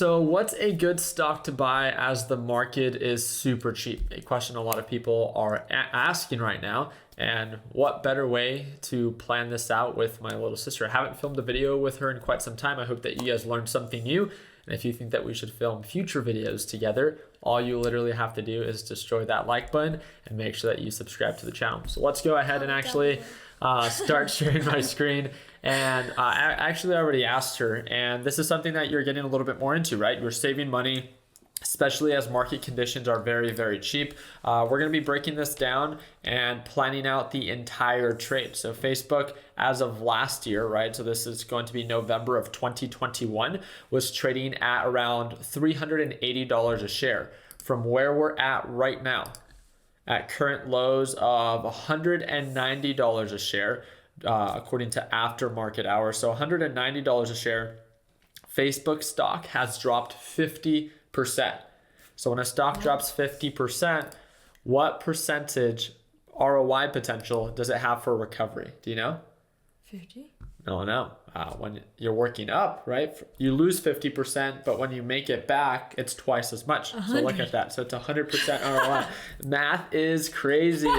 So what's a good stock to buy as the market is super cheap? A question a lot of people are asking right now. And what better way to plan this out with my little sister? I haven't filmed a video with her in quite some time. I hope that you guys learned something new. And if you think that we should film future videos together, all you literally have to do is destroy that like button and make sure that you subscribe to the channel. So let's go ahead and actually start sharing my screen. And I actually already asked her, and this is something that you're getting a little bit more into, right? You're saving money, especially as market conditions are very, very cheap. We're going to be breaking this down and planning out the entire trade. So Facebook, as of last year, right? So this is going to be November of 2021, was trading at around $380 a share. From where we're at right now, at current lows of $190 a share, according to aftermarket hours. So $190 a share, Facebook stock has dropped 50%. So when a stock drops 50%, what percentage ROI potential does it have for recovery? Do you know? 50? No. When you're working up, right? You lose 50%, but when you make it back, it's twice as much. 100. So look at that. So it's 100% ROI. Math is crazy.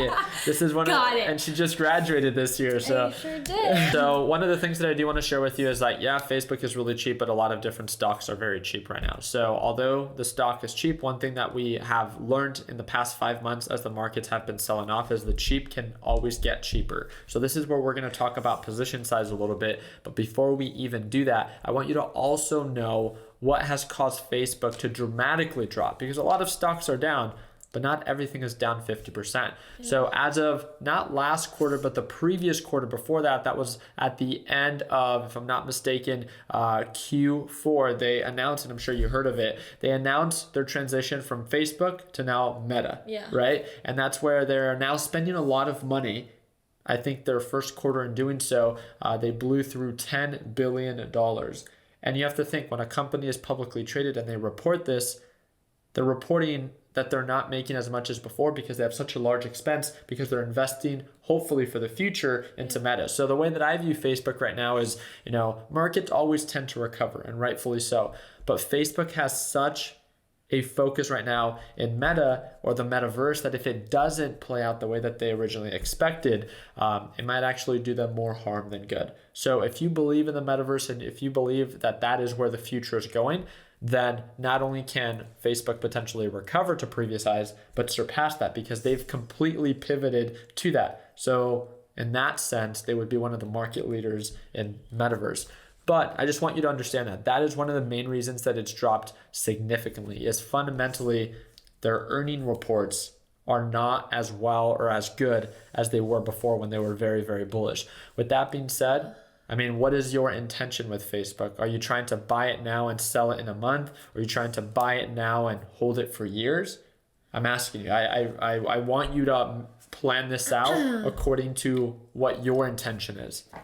This is and she just graduated this year. So I sure did. So one of the things that I do want to share with you is like, yeah, Facebook is really cheap, but a lot of different stocks are very cheap right now. So although the stock is cheap, one thing that we have learned in the past 5 months as the markets have been selling off is the cheap can always get cheaper. So this is where we're going to talk about position size a little bit. But before we even do that, I want you to also know what has caused Facebook to dramatically drop, because a lot of stocks are down, but not everything is down 50%. So as of not last quarter, but the previous quarter before that, that was at the end of, if I'm not mistaken, Q4, they announced, and I'm sure you heard of it, they announced their transition from Facebook to now Meta, right? And that's where they're now spending a lot of money. I think their first quarter in doing so, they blew through $10 billion. And you have to think, when a company is publicly traded and they report this, they're reporting that they're not making as much as before because they have such a large expense, because they're investing, hopefully for the future, into Meta. So the way that I view Facebook right now is, markets always tend to recover, and rightfully so. But Facebook has such a focus right now in Meta, or the metaverse, that if it doesn't play out the way that they originally expected, it might actually do them more harm than good. So if you believe in the metaverse, and if you believe that that is where the future is going, then not only can Facebook potentially recover to previous highs, but surpass that, because they've completely pivoted to that. So in that sense, they would be one of the market leaders in metaverse. But I just want you to understand that that is one of the main reasons that it's dropped significantly, is fundamentally their earning reports are not as well or as good as they were before, when they were very, very bullish. With that being said, what is your intention with Facebook? Are you trying to buy it now and sell it in a month? Or are you trying to buy it now and hold it for years? I'm asking you. I want you to plan this out according to what your intention is. Well,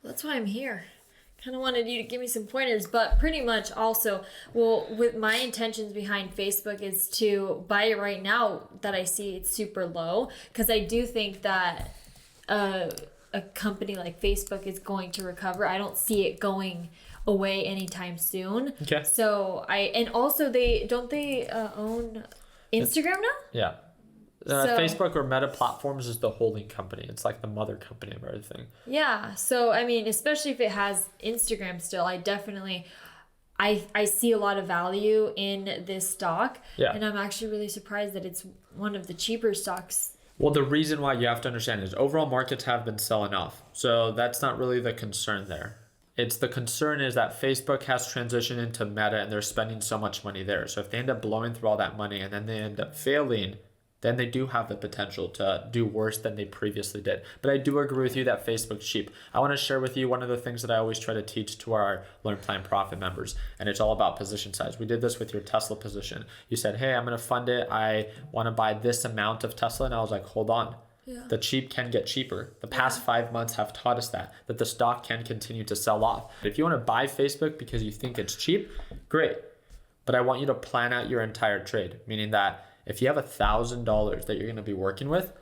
that's why I'm here. Kind of wanted you to give me some pointers, but pretty much also, with my intentions behind Facebook is to buy it right now that I see it's super low, because I do think that a company like Facebook is going to recover. I don't see it going away anytime soon. Okay. So also they own Instagram now? Yeah. Facebook or Meta Platforms is the holding company. It's like the mother company of everything. Yeah. So, especially if it has Instagram still, I see a lot of value in this stock. Yeah. And I'm actually really surprised that it's one of the cheaper stocks. Well, the reason why you have to understand is overall markets have been selling off. So that's not really the concern there. The concern is that Facebook has transitioned into Meta, and they're spending so much money there. So if they end up blowing through all that money and then they end up failing, then they do have the potential to do worse than they previously did. But I do agree with you that Facebook's cheap. I want to share with you one of the things that I always try to teach to our Learn, Plan, Profit members, and it's all about position size. We did this with your Tesla position. You said, hey, I'm going to fund it. I want to buy this amount of Tesla. And I was like, hold on. Yeah. The cheap can get cheaper. The past 5 months have taught us that the stock can continue to sell off. If you want to buy Facebook because you think it's cheap, great. But I want you to plan out your entire trade, meaning that if you have $1,000 that you're going to be working with,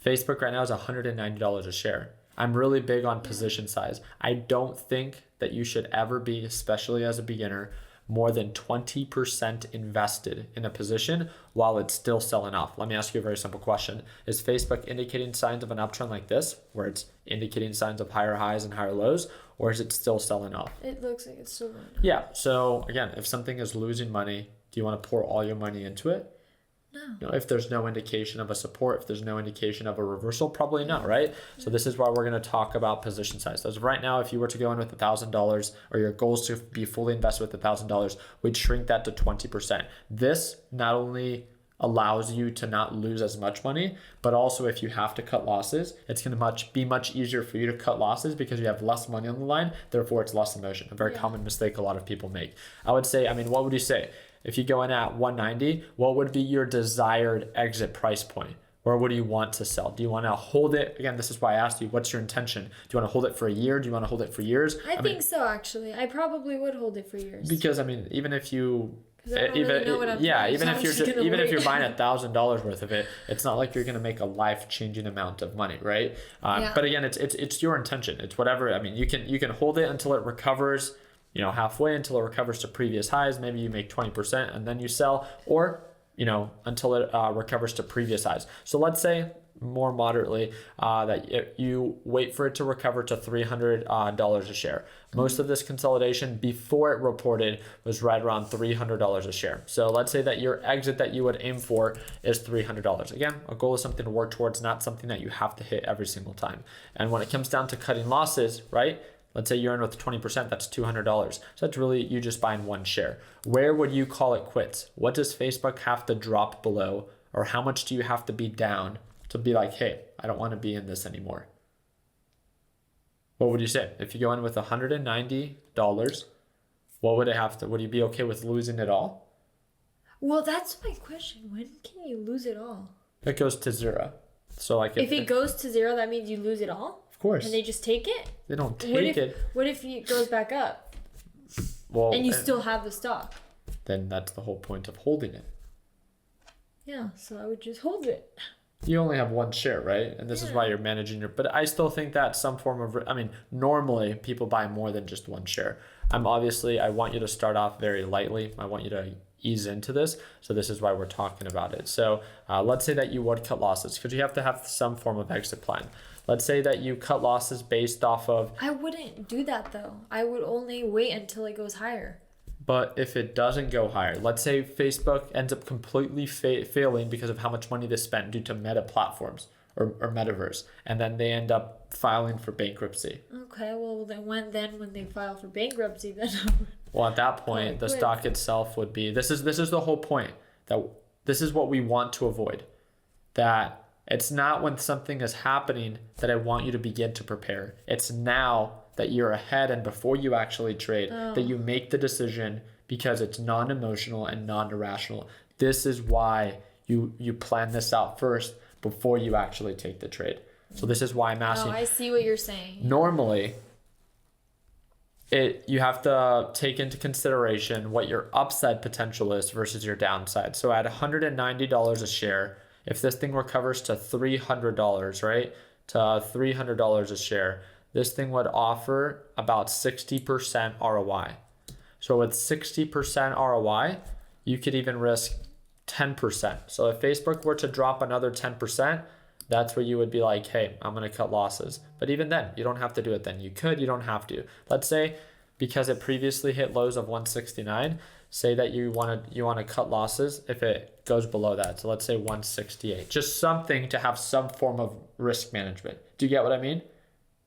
Facebook right now is $190 a share. I'm really big on position size. I don't think that you should ever be, especially as a beginner, more than 20% invested in a position while it's still selling off? Let me ask you a very simple question. Is Facebook indicating signs of an uptrend like this, where it's indicating signs of higher highs and higher lows, or is it still selling off? It looks like it's still going up. Yeah. So again, if something is losing money, do you want to pour all your money into it? No. If there's no indication of a support, if there's no indication of a reversal, probably not, right? So this is why we're going to talk about position size. So right now, if you were to go in with $1,000 or your goal is to be fully invested with $1,000, we'd shrink that to 20%. This not only allows you to not lose as much money, but also if you have to cut losses, it's going to be much easier for you to cut losses because you have less money on the line. Therefore, it's less emotion. A very common mistake a lot of people make. I would say, what would you say? If you go in at 190, what would be your desired exit price point? Or what do you want to sell? Do you want to hold it? Again, this is why I asked you, what's your intention? Do you want to hold it for a year? Do you want to hold it for years? I think so, actually. I probably would hold it for years. Because even if you even if you're buying $1,000 worth of it, it's not like you're going to make a life-changing amount of money, right? But again, it's your intention. It's whatever. You can hold it until it recovers, halfway, until it recovers to previous highs. Maybe you make 20% and then you sell, or until it recovers to previous highs. So let's say more moderately that you wait for it to recover to $300 a share. Most of this consolidation before it reported was right around $300 a share. So let's say that your exit that you would aim for is $300. Again, a goal is something to work towards, not something that you have to hit every single time. And when it comes down to cutting losses, right? Let's say you're in with 20%, that's $200. So that's really you just buying one share. Where would you call it quits? What does Facebook have to drop below, or how much do you have to be down to be like, hey, I don't want to be in this anymore? What would you say? If you go in with $190, what would it have to, would you be okay with losing it all? Well, that's my question. When can you lose it all? It goes to zero. So like if it goes to zero, that means you lose it all? Of course. And they just take it? They don't take it. What if it goes back up? Well, and you still have the stock? Then that's the whole point of holding it. Yeah, so I would just hold it. You only have one share, right? And this is why you're managing but I still think that some form of, normally people buy more than just one share. I want you to start off very lightly. I want you to ease into this. So this is why we're talking about it. So let's say that you would cut losses, because you have to have some form of exit plan. Let's say that you cut losses based off of... I wouldn't do that though. I would only wait until it goes higher. But if it doesn't go higher, let's say Facebook ends up completely failing because of how much money they spent due to meta platforms or metaverse, and then they end up filing for bankruptcy. Okay, well then when they file for bankruptcy, then... Well, at that point, the stock itself would be... This is the whole point. That this is what we want to avoid. That it's not when something is happening that I want you to begin to prepare. It's now that you're ahead and before you actually trade, that you make the decision, because it's non-emotional and non-irrational. This is why you plan this out first before you actually take the trade. So this is why I'm asking. Oh, I see what you're saying. Normally, you have to take into consideration what your upside potential is versus your downside. So at $190 a share, if this thing recovers to $300, right, to $300 a share, this thing would offer about 60% ROI. So with 60% ROI, you could even risk 10%. So if Facebook were to drop another 10%, that's where you would be like, hey, I'm going to cut losses. But even then, you don't have to do it then. You could, you don't have to. Let's say because it previously hit lows of 169, say that you want to cut losses if it goes below that. So let's say 168. Just something to have some form of risk management. Do you get what I mean?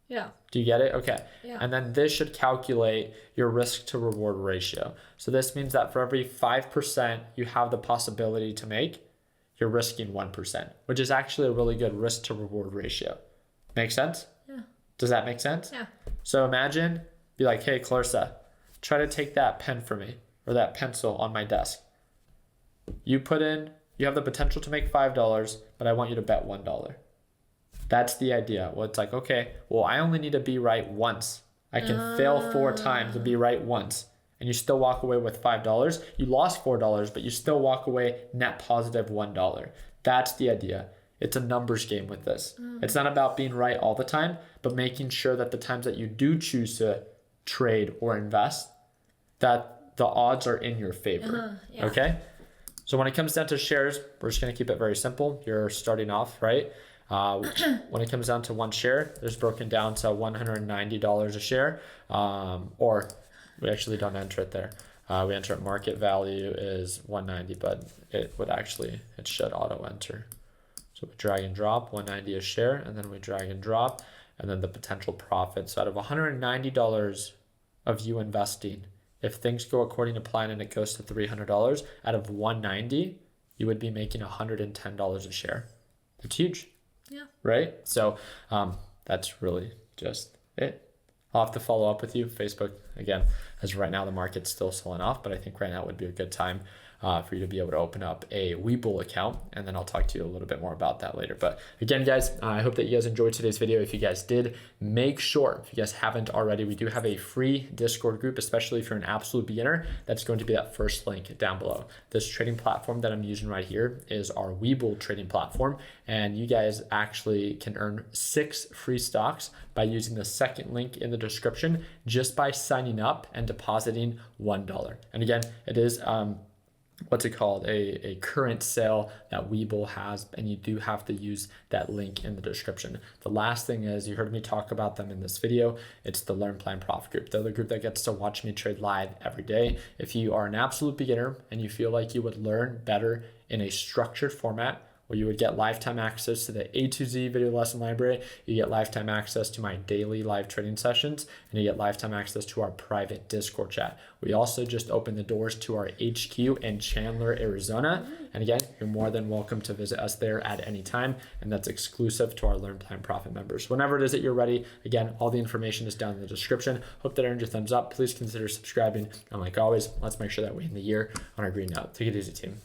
Yeah. Do you get it? Okay. Yeah. And then this should calculate your risk to reward ratio. So this means that for every 5% you have the possibility to make, you're risking 1%, which is actually a really good risk to reward ratio. Make sense? Yeah. Does that make sense? Yeah. So imagine, be like, hey, Clarissa, try to take that pen for me, or that pencil on my desk. You have the potential to make $5, but I want you to bet $1. That's the idea. Well, it's like, okay, well, I only need to be right once. I can fail 4 times and be right once. And you still walk away with $5. You lost $4, but you still walk away net positive $1. That's the idea. It's a numbers game with this. It's not about being right all the time, but making sure that the times that you do choose to trade or invest, that the odds are in your favor. Yeah. Okay. So when it comes down to shares, we're just going to keep it very simple. You're starting off, right? When it comes down to one share, there's broken down to $190 a share, or we actually don't enter it there. We enter it market value is 190, but it should auto enter. So we drag and drop 190 a share, and then we drag and drop, and then the potential profit. So out of $190 of you investing, if things go according to plan and it goes to $300, out of 190, you would be making $110 a share. That's huge. Yeah. Right? So that's really just it. I'll have to follow up with you. Facebook, again, as of right now, the market's still selling off, but I think right now would be a good time for you to be able to open up a Webull account, and then I'll talk to you a little bit more about that later. But again, guys, I hope that you guys enjoyed today's video. If you guys did, make sure, if you guys haven't already, we do have a free Discord group, especially if you're an absolute beginner. That's going to be that first link down below. This trading platform that I'm using right here is our Webull trading platform, and you guys actually can earn 6 free stocks by using the second link in the description just by signing up and depositing $1. And again, it is what's it called, a current sale that Webull has, and you do have to use that link in the description. The last thing is, you heard me talk about them in this video, it's the Learn Plan Profit group. They're the group that gets to watch me trade live every day. If you are an absolute beginner and you feel like you would learn better in a structured format, where you would get lifetime access to the A to Z video lesson library, you get lifetime access to my daily live trading sessions, and you get lifetime access to our private Discord chat. We also just opened the doors to our HQ in Chandler, Arizona. And again, you're more than welcome to visit us there at any time, and that's exclusive to our Learn Plan Profit members. Whenever it is that you're ready, again, all the information is down in the description. Hope that earned your thumbs up. Please consider subscribing. And like always, let's make sure that we end the year on our green note. Take it easy, team.